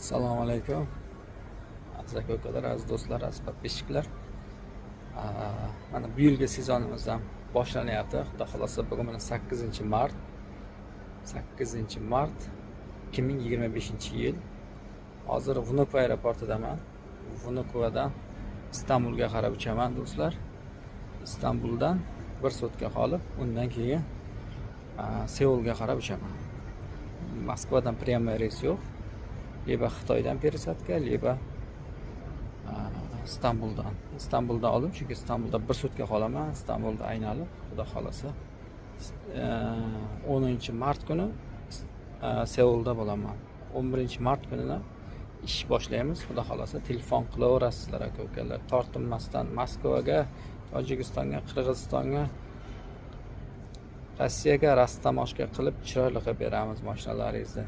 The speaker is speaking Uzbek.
Assalomu alaykum. Aziz aka-ukalar, aziz do'stlar, aziz podpисчиклар. Mana bu yilgi sezonimiz ham boshlanyapti. Xudo xolasa bugun mana 8-mart. 8-mart 2025-yil. Hozir Vnukovo aeroportidaman. Vnukovodan Istanbulga qarab uchaman do'stlar. Istanbuldan bir sutka qolib, undan keyin Seulga qarab uchaman. Moskvadan prямой reys yo'q. Leba Xitoydan пересадка, leba Istanbuldan oldim, chunki Istanbulda bir sutka qolaman. Istanbulda aynalib, xudo xolasa 10-mart kuni Seulda bo'laman. 11-mart kunini ish boshlaymiz. Xudo xolasa telefon qilaverasizlar aka-ukalar. Tortinmasdan Moskvaga, Tojikistonga, Qirg'izistonga, Rossiyaga rastamoshga qilib chiroyli qilib beramiz mashinalaringizni.